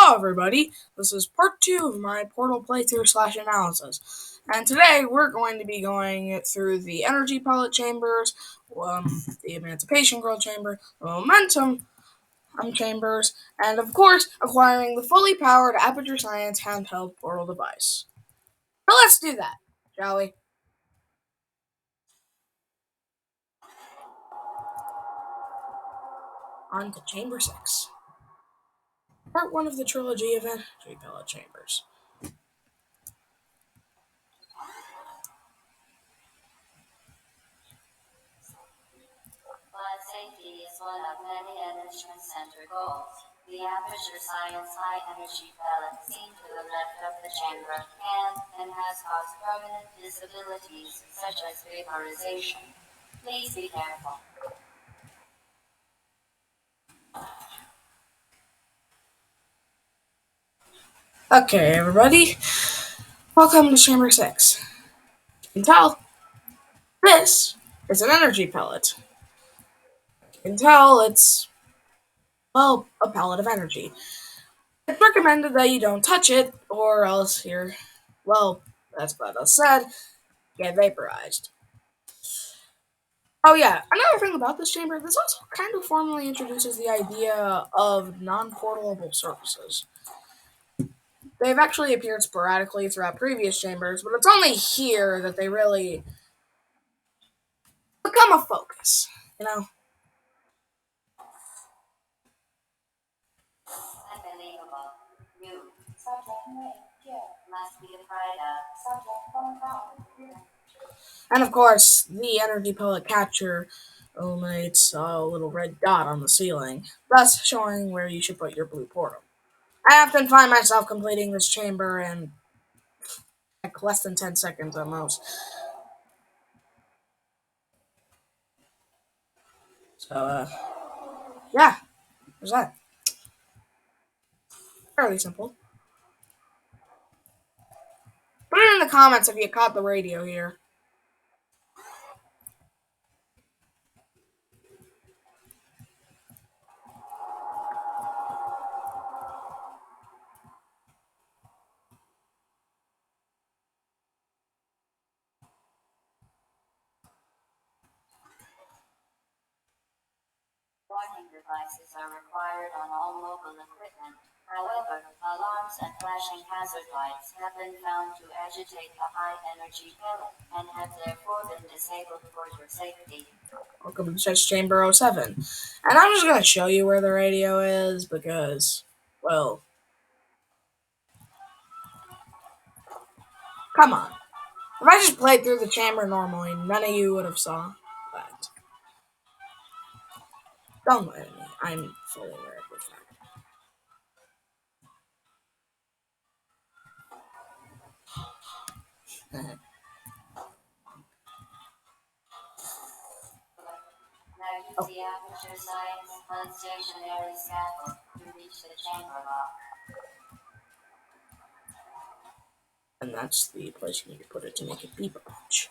Hello everybody, this is part 2 of my Portal playthrough / analysis, and today we're going to be going through the energy pellet chambers, the Emancipation Grill chamber, the Momentum chambers, and of course acquiring the fully powered Aperture Science handheld portal device. So let's do that, shall we? On to Chamber 6. Part 1 of the trilogy of energy pellet chambers. Blood safety is one of many Enrichment Center goals. The aperture science high-energy pellet seen to the left of the chamber can and has caused permanent disabilities such as vaporization. Please be careful. Okay, everybody, welcome to Chamber 6. You can tell this is an energy pellet. You can tell it's, well, a pellet of energy. It's recommended that you don't touch it, or else you're, well, that's what I said, get vaporized. Oh yeah, another thing about this chamber, this also kind of formally introduces the idea of non-portable surfaces. They've actually appeared sporadically throughout previous chambers, but it's only here that they really become a focus, you know? Unbelievable. You. Subject name. Here. Must be afraid of. Subject phone call. And of course, the energy pellet catcher illuminates a little red dot on the ceiling, thus showing where you should put your blue portal. I often find myself completing this chamber in like less than 10 seconds at most. So, yeah, there's that. Fairly simple. Put it in the comments if you caught the radio here. Warning devices are required on all mobile equipment. However, alarms and flashing hazard lights have been found to agitate the high-energy pellet and have therefore been disabled for your safety. Welcome to Chess Chamber 07. And I'm just going to show you where the radio is because, well, come on. If I just played through the chamber normally, none of you would have saw that. Don't let me. I'm fully aware of the fact. Now use the aperture science unstationary scaffold to reach the chamber lock. And that's the place you need to put it to make it beep a bunch.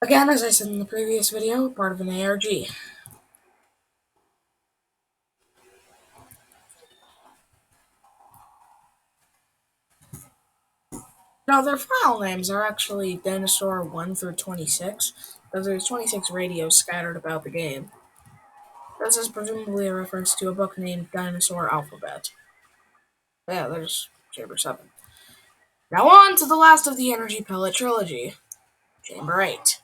Again, as I said in the previous video, part of an ARG. Now, their file names are actually Dinosaur 1 through 26, because there's 26 radios scattered about the game. This is presumably a reference to a book named Dinosaur Alphabet. Yeah, there's Chamber 7. Now on to the last of the Energy Pellet trilogy, Chamber 8.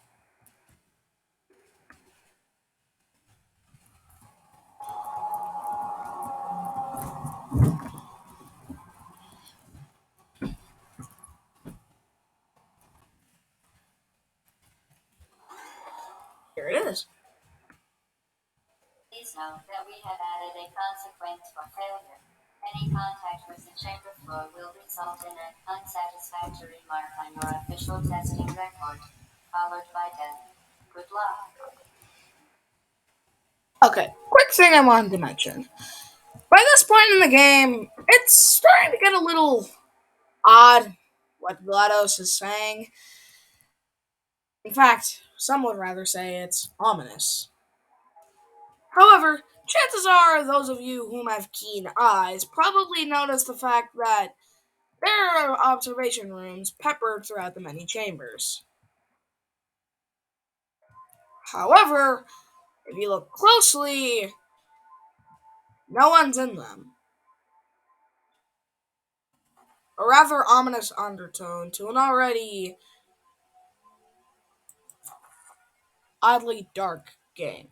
Here it is. Please note that we have added a consequence for failure. Any contact with the chamber floor will result in an unsatisfactory mark on your official testing record, followed by death. Good luck. Okay, quick thing I wanted to mention. By this point in the game, it's starting to get a little odd what GLaDOS is saying. In fact, some would rather say it's ominous. However, Chances are those of you whom have keen eyes probably notice the fact that there are observation rooms peppered throughout the many chambers. However, if you look closely, no one's in them. A rather ominous undertone to an already oddly dark game.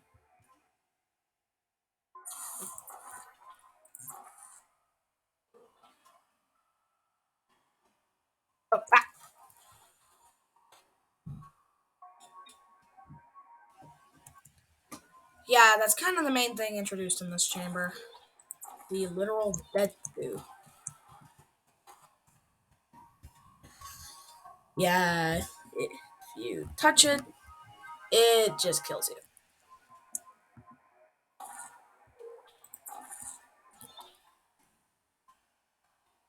Oh, yeah, that's kind of the main thing introduced in this chamber. The literal dead goo. Yeah, if you touch it, it just kills you.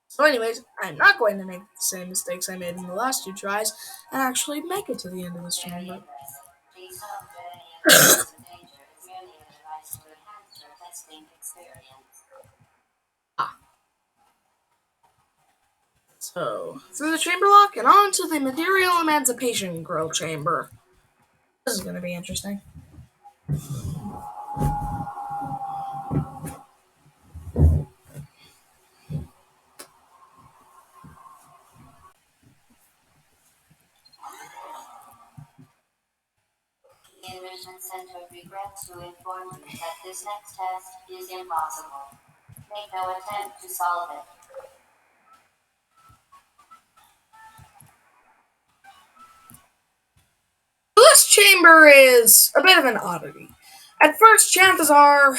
So anyways, I'm not going to make the same mistakes I made in the last two tries and actually make it to the end of this Very chamber. impressive. Please note that any appearance of danger is merely a device to enhance your testing experience. Ah, so through the chamber lock and on to the material emancipation grill chamber. This is going to be interesting. The Enrichment Center regrets to inform you that this next test is impossible. Make no attempt to solve it. This chamber is a bit of an oddity. At first, chances are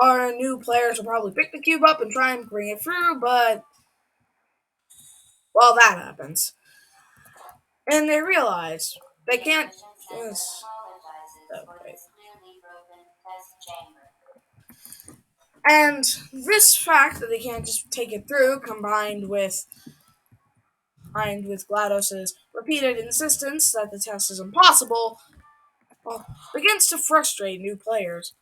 our new players will probably pick the cube up and try and bring it through, but well, that happens. And they realize they The can't Enrichment Center just. apologizes Oh, for wait. this clearly broken test chamber. And this fact that they can't just take it through, combined with GLaDOS's repeated insistence that the test is impossible, well, begins to frustrate new players.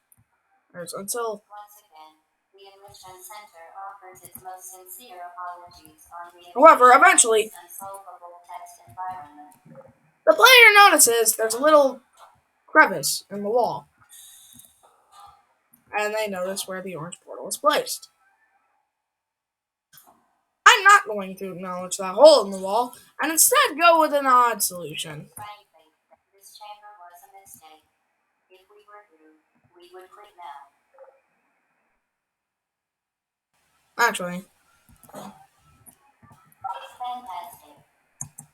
Until, Once again, the Enrichment Center offers its most sincere apologies on the however, occasion of eventually, this unsolvable test environment. the player notices there's a little crevice in the wall, and they notice where the orange portal is placed. I'm not going to acknowledge that hole in the wall, and instead go with an odd solution. Frankly, this chamber was a mistake. If we were you, we would quit now. Actually, Fantastic.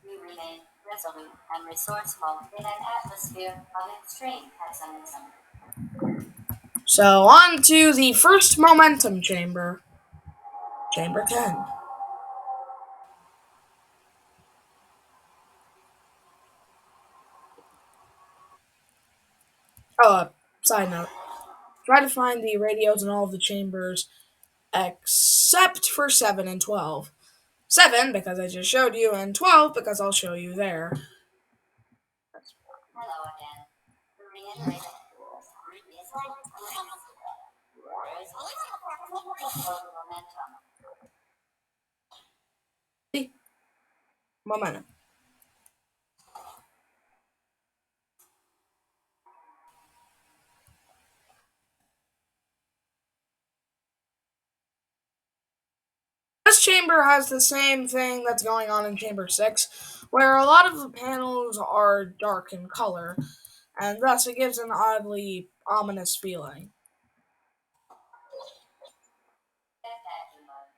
You remain resolute and resourceful in an atmosphere of extreme pessimism. so on to the first momentum chamber, chamber 10. Oh, side note. Try to find the radios in all of the chambers except for 7 and 12. 7 because I just showed you, and 12 because I'll show you there. Hello again. To reiterate, momentum. See? Momentum. This chamber has the same thing that's going on in Chamber 6, where a lot of the panels are dark in color, and thus it gives an oddly ominous feeling. Spectacular.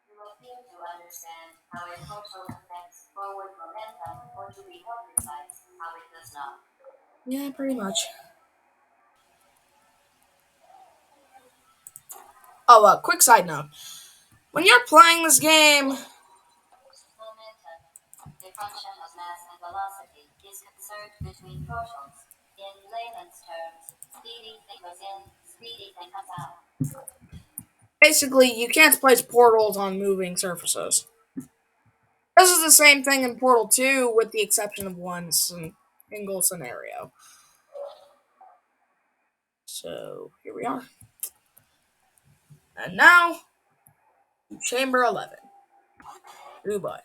You appear to understand how a portal affects forward momentum, or to be more precise, how it does not. Yeah, pretty much. Oh, quick side note. When you're playing this game, Momentum, a function of mass and velocity, is conserved between portals. In layman's terms, speedy thing goes in, speedy thing comes out. basically, you can't place portals on moving surfaces. This is the same thing in Portal 2, with the exception of one single scenario. So, here we are. And now, chamber 11. Goodbye.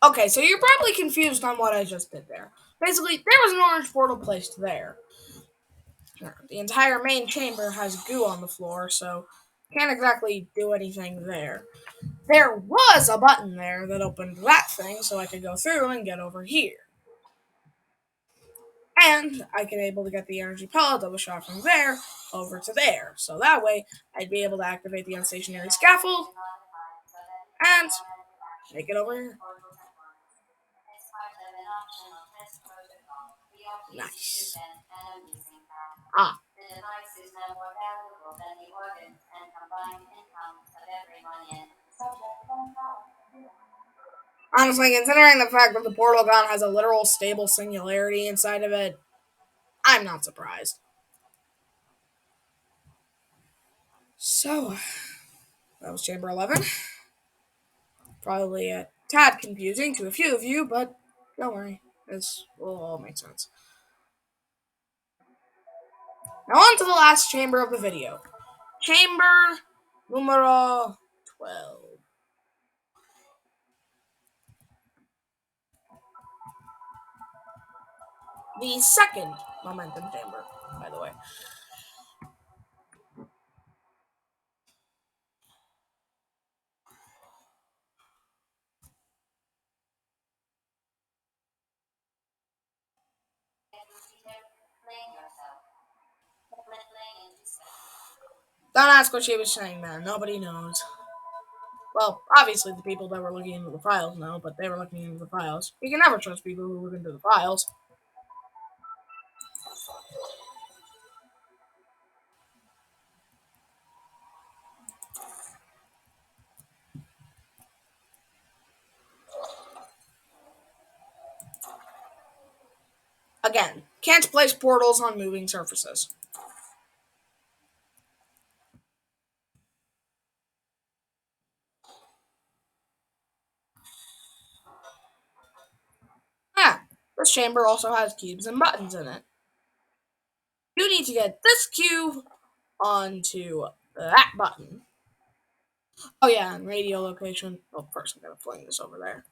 Okay, so you're probably confused on what I just did there. Basically, there was an orange portal placed there. The entire main chamber has goo on the floor, so can't exactly do anything there. There was a button there that opened that thing so I could go through and get over here. And I could able to get the energy pellet that was shot from there over to there. So that way, I'd be able to activate the unstationary scaffold and make it over here. Nice. Ah. The device is now more valuable than the organs and combined income of everyone in. Honestly, considering the fact that the portal gun has a literal stable singularity inside of it, I'm not surprised. So, that was Chamber 11. Probably a tad confusing to a few of you, but don't worry, this will all make sense. Now on to the last chamber of the video. Chamber numero 12. The second momentum chamber, by the way. Don't ask what she was saying, man. Nobody knows. Well, obviously the people that were looking into the files know, but they were looking into the files. You can never trust people who look into the files. Again, can't place portals on moving surfaces. Ah, this chamber also has cubes and buttons in it. You need to get this cube onto that button. Oh yeah, and radio location. Well, first I'm gonna fling this over there.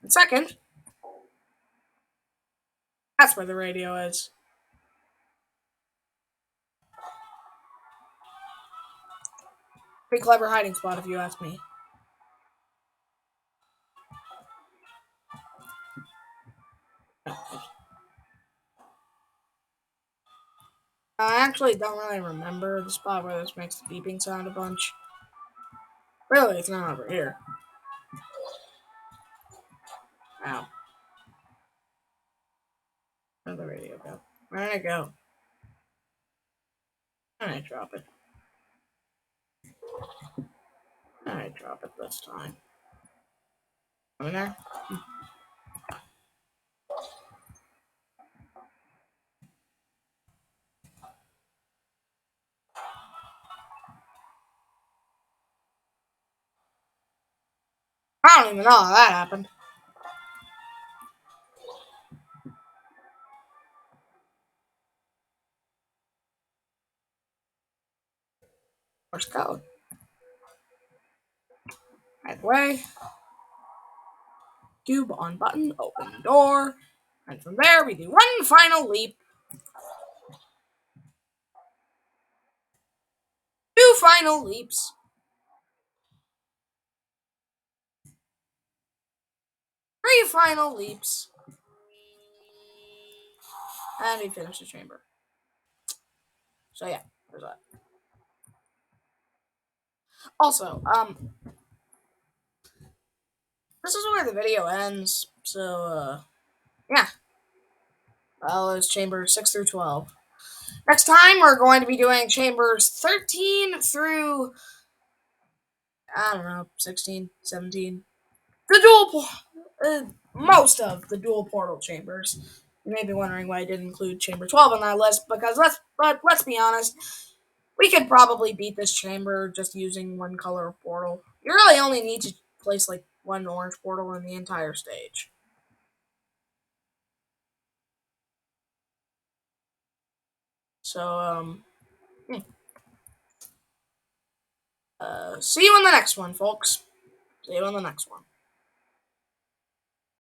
And second, that's where the radio is. Pretty clever hiding spot if you ask me. I actually don't really remember the spot where this makes the beeping sound a bunch. Really, it's not over here. Ow. Where'd the radio go? Where did it go? Where did I drop it? Where did I drop it this time? Over there? I don't even know how that happened. Where's code? Right away. Cube on button, open door. And from there, we do one final leap. Two final leaps. Three final leaps. And we finish the chamber. So yeah, there's that. Also, this is where the video ends. So, yeah. Well, it's chamber 6 through 12. Next time, we're going to be doing chambers 13 through, I don't know, 16, 17. The most of the dual portal chambers. You may be wondering why I didn't include chamber 12 on that list, because let's be honest, we could probably beat this chamber just using one color portal. You really only need to place like one orange portal in the entire stage. So, see you in the next one, folks. See you in the next one.